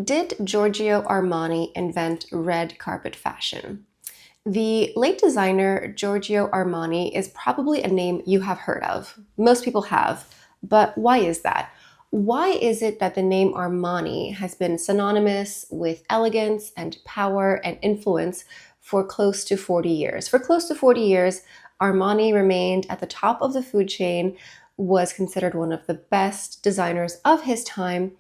Did Giorgio Armani invent red carpet fashion? The late designer Giorgio Armani is probably a name you have heard of. Most people have. But why is that? Why is it that the name Armani has been synonymous with elegance and power and influence for close to 40 years? For close to 40 years, Armani remained at the top of the food chain, was considered one of the best designers of his time.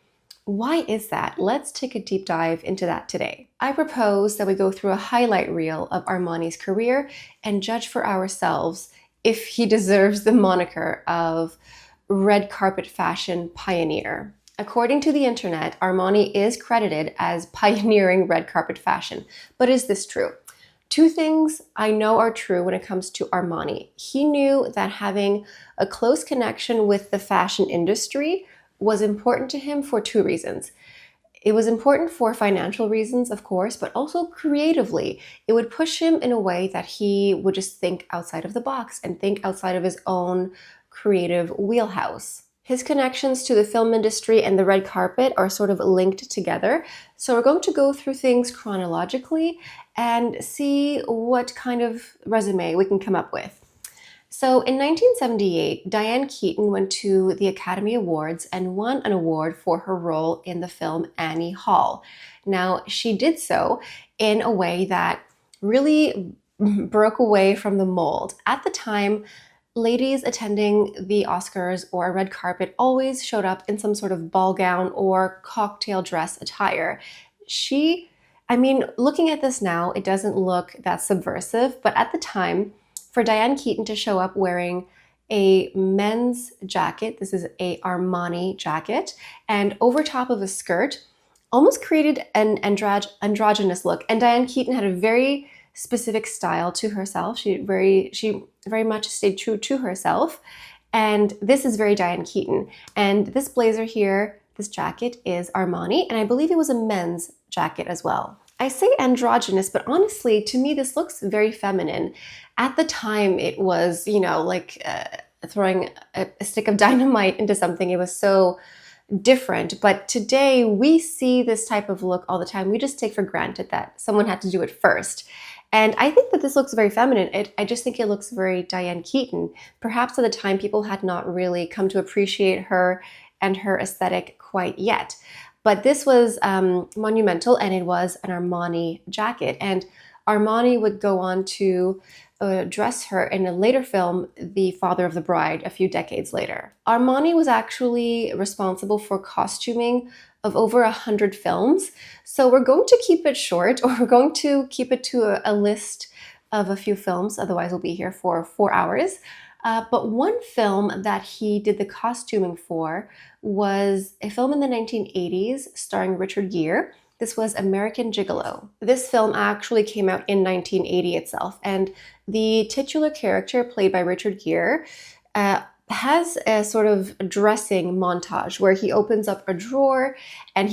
Why is that? Let's take a deep dive into that today. I propose that we go through a highlight reel of Armani's career and judge for ourselves if he deserves the moniker of red carpet fashion pioneer. According to the internet, Armani is credited as pioneering red carpet fashion. But is this true? Two things I know are true when it comes to Armani. He knew that having a close connection with the fashion industry was important to him for two reasons. It was important for financial reasons, of course, but also creatively. It would push him in a way that he would just think outside of the box and think outside of his own creative wheelhouse. His connections to the film industry and the red carpet are sort of linked together. So we're going to go through things chronologically and see what kind of resume we can come up with. So in 1978, Diane Keaton went to the Academy Awards and won an award for her role in the film Annie Hall. Now, she did so in a way that really broke away from the mold. At the time, ladies attending the Oscars or a red carpet always showed up in some sort of ball gown or cocktail dress attire. Looking at this now, it doesn't look that subversive, but at the time, for Diane Keaton to show up wearing a men's jacket, this is a Armani jacket, and over top of a skirt, almost created an androgynous look. And Diane Keaton had a very specific style to herself. She very much stayed true to herself. And this is very Diane Keaton. And this blazer here, this jacket is Armani, and I believe it was a men's jacket as well. I say androgynous, but honestly, to me, this looks very feminine. At the time, it was, like throwing a stick of dynamite into something. It was so different. But today, we see this type of look all the time. We just take for granted that someone had to do it first. And I think that this looks very feminine. I just think it looks very Diane Keaton. Perhaps at the time, people had not really come to appreciate her and her aesthetic quite yet. But this was monumental, and it was an Armani jacket. And Armani would go on to dress her in a later film, The Father of the Bride, a few decades later. Armani was actually responsible for costuming of over 100 films. So we're going to keep it short, or we're going to keep it to a list of a few films. Otherwise, we'll be here for 4 hours. But one film that he did the costuming for was a film in the 1980s starring Richard Gere. This was American Gigolo. This film actually came out in 1980 itself, and the titular character played by Richard Gere has a sort of dressing montage where he opens up a drawer, and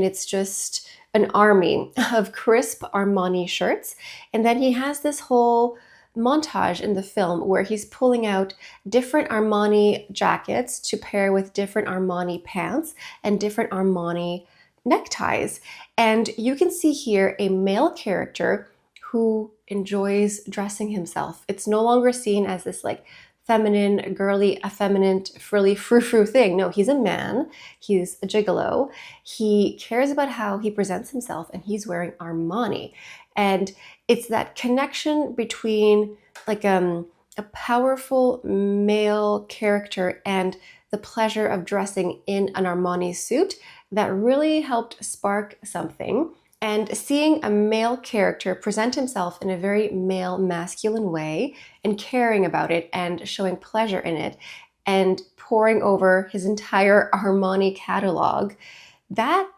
it's just an army of crisp Armani shirts. And then he has this whole montage in the film where he's pulling out different Armani jackets to pair with different Armani pants and different Armani neckties. And you can see here a male character who enjoys dressing himself. It's no longer seen as this like feminine, girly, effeminate, frilly, frou-frou thing. No, he's a man. He's a gigolo. He cares about how he presents himself, and he's wearing Armani. And it's that connection between like a powerful male character and the pleasure of dressing in an Armani suit that really helped spark something. And seeing a male character present himself in a very male, masculine way and caring about it and showing pleasure in it and pouring over his entire Armani catalog, that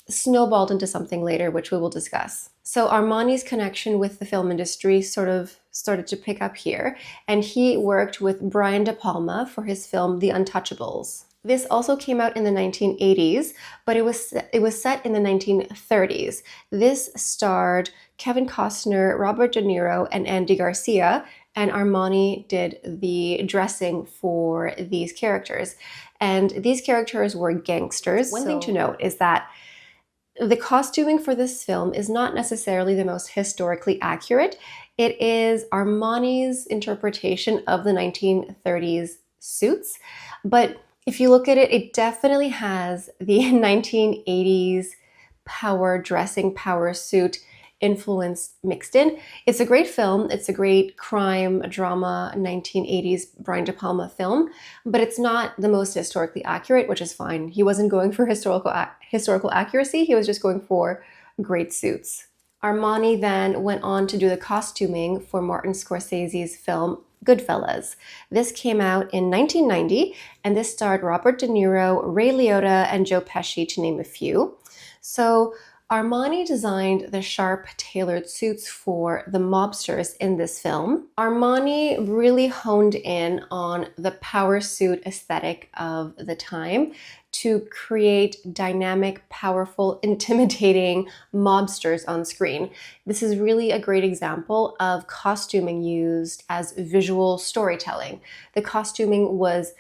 snowballed into something later, which we will discuss. So Armani's connection with the film industry sort of started to pick up here, and he worked with Brian De Palma for his film The Untouchables. This also came out in the 1980s, but it was set in the 1930s. This starred Kevin Costner, Robert De Niro, and Andy Garcia, and Armani did the dressing for these characters. And these characters were gangsters. One thing to note is that The costuming for this film is not necessarily the most historically accurate. It is Armani's interpretation of the 1930s suits. But if you look at it, it definitely has the 1980s power dressing, power suit influence mixed in. It's a great film. It's a great crime drama 1980s Brian De Palma film, but it's not the most historically accurate, which is fine. He wasn't going for historical accuracy. He was just going for great suits. Armani then went on to do the costuming for Martin Scorsese's film Goodfellas. This came out in 1990, and this starred Robert De Niro, Ray Liotta, and Joe Pesci, to name a few. So Armani designed the sharp, tailored suits for the mobsters in this film. Armani really honed in on the power suit aesthetic of the time to create dynamic, powerful, intimidating mobsters on screen. This is really a great example of costuming used as visual storytelling. The costuming was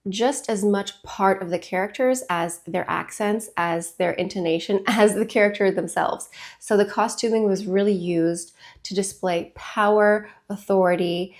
just as much part of the characters as their accents, as their intonation, as the character themselves. So the costuming was really used to display power, authority,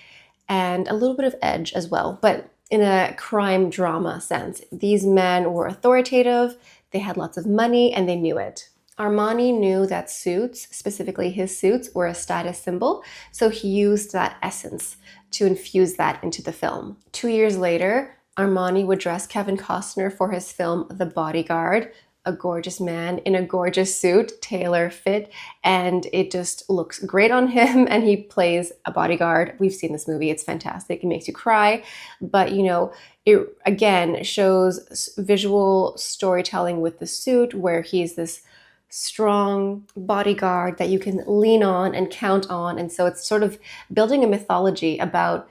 and a little bit of edge as well, but in a crime drama sense. These men were authoritative, they had lots of money, and they knew it. Armani knew that suits, specifically his suits, were a status symbol, so he used that essence to infuse that into the film. 2 years later, Armani would dress Kevin Costner for his film The Bodyguard, a gorgeous man in a gorgeous suit, tailor fit, and it just looks great on him, and he plays a bodyguard. We've seen this movie, it's fantastic, it makes you cry, but it again shows visual storytelling with the suit where he's this strong bodyguard that you can lean on and count on, and so it's sort of building a mythology about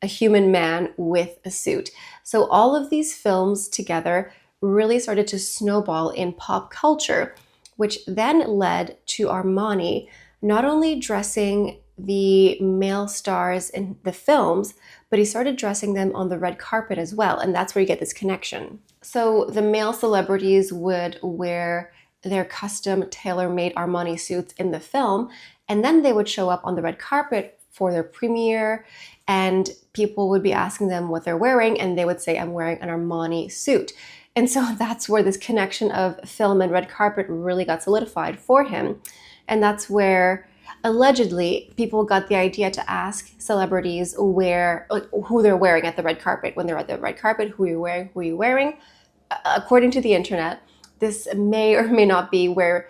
a human man with a suit. So all of these films together really started to snowball in pop culture, which then led to Armani not only dressing the male stars in the films, but he started dressing them on the red carpet as well. And that's where you get this connection. So the male celebrities would wear their custom tailor-made Armani suits in the film, and then they would show up on the red carpet for their premiere, and people would be asking them what they're wearing, and they would say, I'm wearing an Armani suit. And so that's where this connection of film and red carpet really got solidified for him. And that's where allegedly people got the idea to ask celebrities who they're wearing at the red carpet. When they're at the red carpet, who are you wearing? According to the internet, this may or may not be where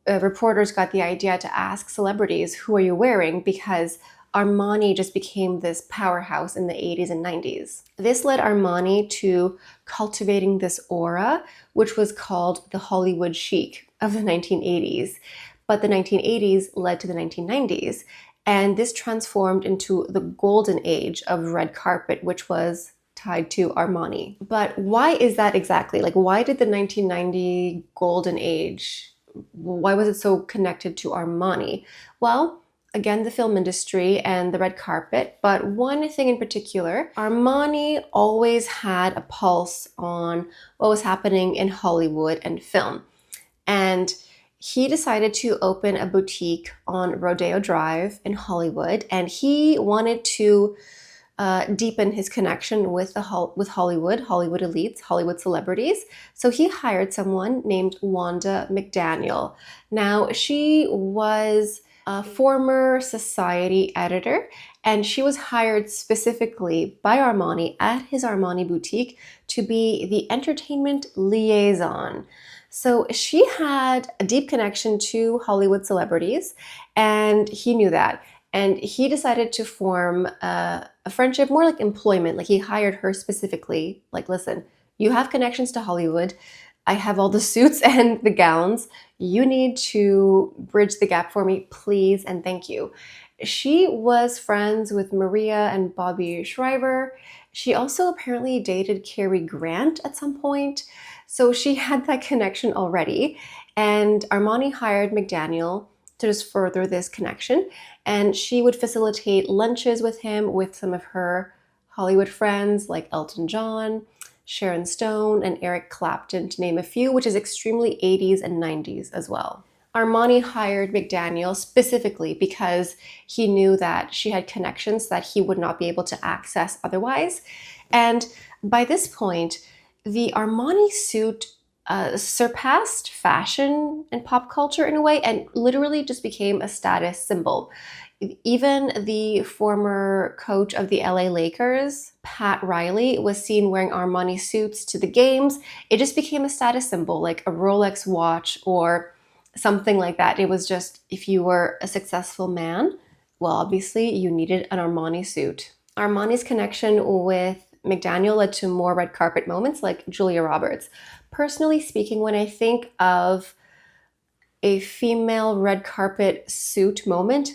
reporters got the idea to ask celebrities, who are you wearing? Because Armani just became this powerhouse in the 80s and 90s. This led Armani to cultivating this aura, which was called the Hollywood chic of the 1980s. But the 1980s led to the 1990s, and this transformed into the golden age of red carpet, which was tied to Armani. But why is that exactly? Like, why did the 1990 golden age, why was it so connected to Armani? Well, again, the film industry and the red carpet, but one thing in particular, Armani always had a pulse on what was happening in Hollywood and film. And he decided to open a boutique on Rodeo Drive in Hollywood, and he wanted to deepen his connection with Hollywood elites, Hollywood celebrities. So he hired someone named Wanda McDaniel. Now, she was a former Society editor, and she was hired specifically by Armani at his Armani boutique to be the entertainment liaison. So she had a deep connection to Hollywood celebrities, and he knew that. And he decided to form a friendship, more like employment. Like, he hired her specifically, like, listen, you have connections to Hollywood. I have all the suits and the gowns. You need to bridge the gap for me, please, and thank you. She was friends with Maria and Bobby Shriver. She also apparently dated Cary Grant at some point. So she had that connection already. And Armani hired McDaniel to just further this connection. And she would facilitate lunches with him with some of her Hollywood friends like Elton John, Sharon Stone, and Eric Clapton, to name a few, which is extremely 80s and 90s as well. Armani hired McDaniel specifically because he knew that she had connections that he would not be able to access otherwise. And by this point, the Armani suit surpassed fashion and pop culture in a way and literally just became a status symbol. Even the former coach of the LA Lakers, Pat Riley, was seen wearing Armani suits to the games. It just became a status symbol, like a Rolex watch or something like that. It was just, if you were a successful man, well, obviously you needed an Armani suit. Armani's connection with McDaniel led to more red carpet moments like Julia Roberts. Personally speaking, when I think of a female red carpet suit moment,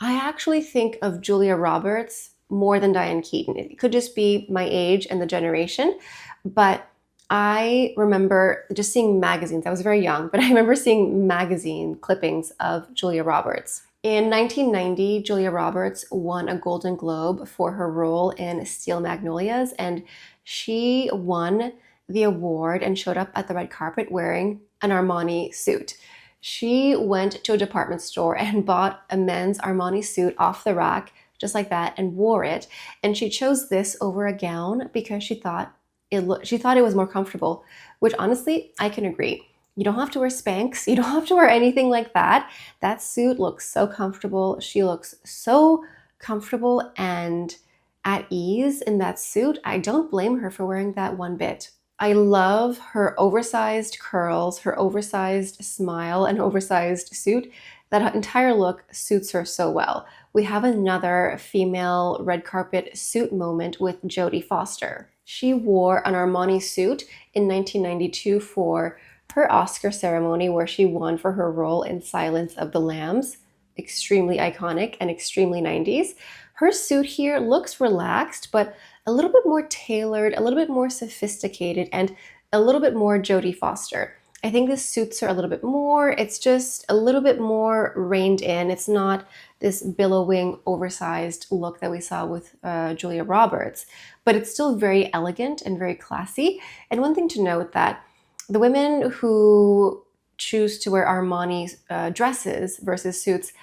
I actually think of Julia Roberts more than Diane Keaton. It could just be my age and the generation, but I remember just seeing magazines. I was very young, but I remember seeing magazine clippings of Julia Roberts. In 1990, Julia Roberts won a Golden Globe for her role in Steel Magnolias, and she won the award and showed up at the red carpet wearing an Armani suit. She went to a department store and bought a men's Armani suit off the rack, just like that, and wore it. And she chose this over a gown because she thought it was more comfortable, which honestly, I can agree. You don't have to wear Spanx. You don't have to wear anything like that. That suit looks so comfortable. She looks so comfortable and at ease in that suit. I don't blame her for wearing that one bit. I love her oversized curls, her oversized smile, and oversized suit. That entire look suits her so well. We have another female red carpet suit moment with Jodie Foster. She wore an Armani suit in 1992 for her Oscar ceremony where she won for her role in Silence of the Lambs. Extremely iconic and extremely 90s. Her suit here looks relaxed, but a little bit more tailored, a little bit more sophisticated, and a little bit more Jodie Foster. I think this suits her a little bit more. It's just a little bit more reined in. It's not this billowing, oversized look that we saw with Julia Roberts, but it's still very elegant and very classy. And one thing to note that the women who choose to wear Armani dresses versus suits,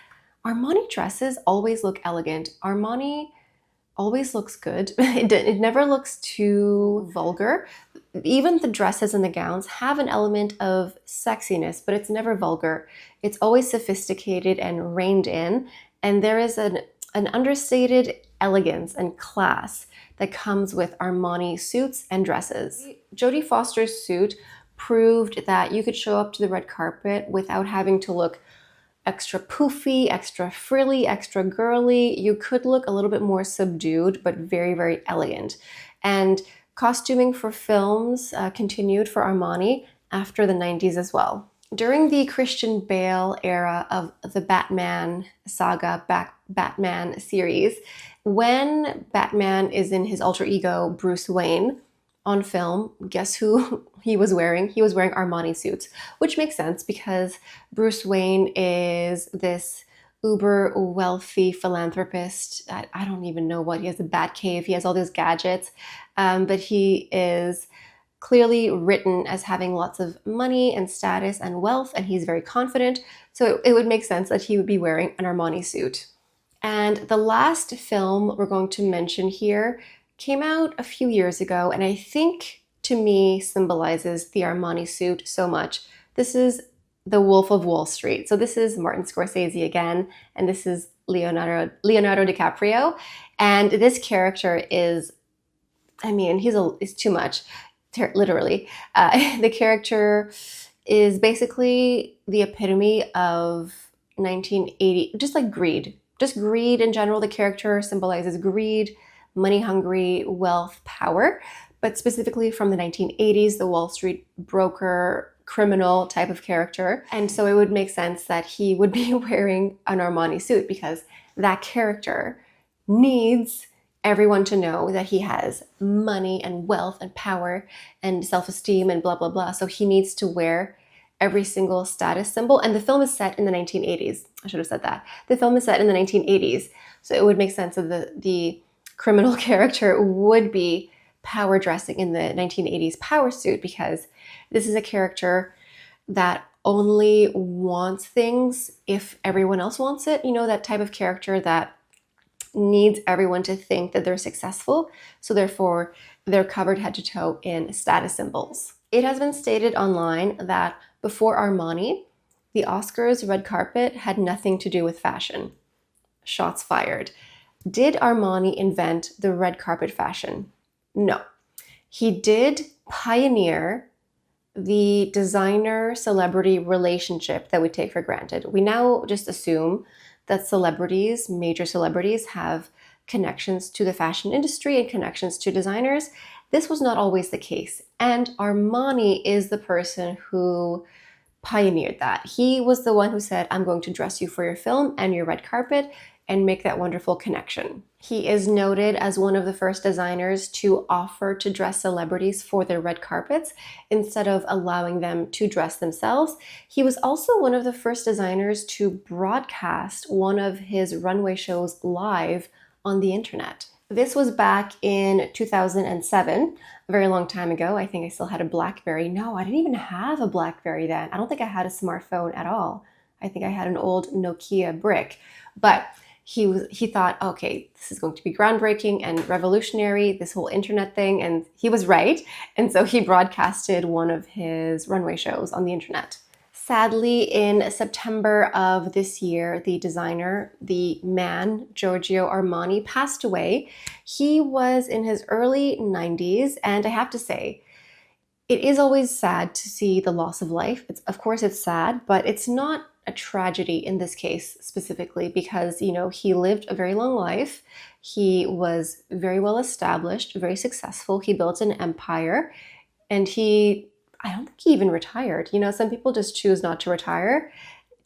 Armani dresses always look elegant. Armani always looks good. It never looks too vulgar. Even the dresses and the gowns have an element of sexiness, but it's never vulgar. It's always sophisticated and reined in. And there is an understated elegance and class that comes with Armani suits and dresses. Jodie Foster's suit proved that you could show up to the red carpet without having to look extra poofy, extra frilly, extra girly. You could look a little bit more subdued, but very, very elegant. And costuming for films continued for Armani after the 90s as well. During the Christian Bale era of the Batman saga, Batman series, when Batman is in his alter ego, Bruce Wayne, on film, guess who he was wearing? He was wearing Armani suits, which makes sense because Bruce Wayne is this uber wealthy philanthropist. I don't even know what. He has a bat cave. He has all those gadgets, but he is clearly written as having lots of money and status and wealth, and he's very confident. So it would make sense that he would be wearing an Armani suit. And the last film we're going to mention here came out a few years ago, and I think to me symbolizes the Armani suit so much. This is The Wolf of Wall Street. So this is Martin Scorsese again, and this is Leonardo DiCaprio. And this character is, I mean, he's too much, literally. The character is basically the epitome of 1980, just like greed. Just greed in general. The character symbolizes greed, money hungry, wealth, power, but specifically from the 1980s, the Wall Street broker, criminal type of character. And so it would make sense that he would be wearing an Armani suit because that character needs everyone to know that he has money and wealth and power and self-esteem and blah, blah, blah. So he needs to wear every single status symbol. And the film is set in the 1980s. I should have said that. The film is set in the 1980s. So it would make sense that the criminal character would be power dressing in the 1980s power suit, because this is a character that only wants things if everyone else wants it. You know, that type of character that needs everyone to think that they're successful, so therefore they're covered head to toe in status symbols. It has been stated online that before Armani, the Oscars red carpet had nothing to do with fashion. Shots fired. Did Armani invent the red carpet fashion? No. He did pioneer the designer-celebrity relationship that we take for granted. We now just assume that celebrities, major celebrities, have connections to the fashion industry and connections to designers. This was not always the case. And Armani is the person who pioneered that. He was the one who said, I'm going to dress you for your film and your red carpet and make that wonderful connection. He is noted as one of the first designers to offer to dress celebrities for their red carpets instead of allowing them to dress themselves. He was also one of the first designers to broadcast one of his runway shows live on the internet. This was back in 2007, a very long time ago. I think I still had a BlackBerry. No, I didn't even have a BlackBerry then. I don't think I had a smartphone at all. I think I had an old Nokia brick. But he thought, okay, this is going to be groundbreaking and revolutionary, this whole internet thing, and he was right. And so he broadcasted one of his runway shows on the internet. Sadly, in September of this year, the designer, the man, Giorgio Armani, passed away. He was in his early 90s, and I have to say, it is always sad to see the loss of life. Of course, it's sad, but it's not a tragedy in this case specifically because, you know, he lived a very long life. He was very well established, very successful. He built an empire, and I don't think he even retired. You know, some people just choose not to retire,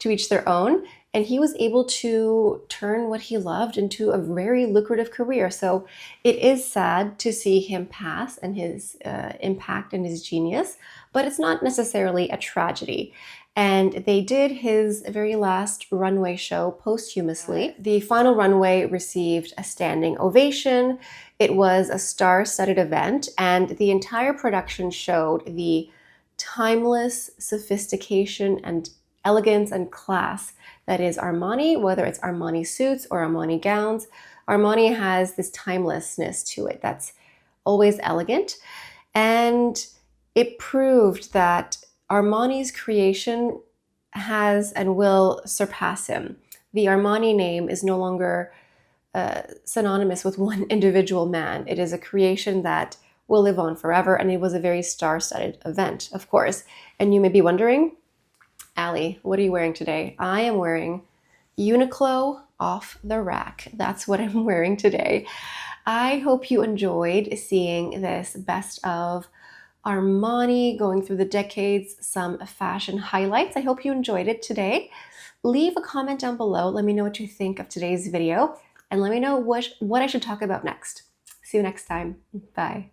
to each their own. And he was able to turn what he loved into a very lucrative career. So it is sad to see him pass and his impact and his genius, but it's not necessarily a tragedy. And they did his very last runway show posthumously. The final runway received a standing ovation. It was a star-studded event, and the entire production showed the timeless sophistication and elegance and class that is Armani, whether it's Armani suits or Armani gowns. Armani has this timelessness to it that's always elegant. And it proved that Armani's creation has and will surpass him. The Armani name is no longer synonymous with one individual man. It is a creation that will live on forever, and it was a very star-studded event, of course. And you may be wondering, Allie, what are you wearing today? I am wearing Uniqlo off the rack. That's what I'm wearing today. I hope you enjoyed seeing this best of Armani going through the decades, some fashion highlights. I hope you enjoyed it today. Leave a comment down below. Let me know what you think of today's video, and let me know what I should talk about next. See you next time. Bye.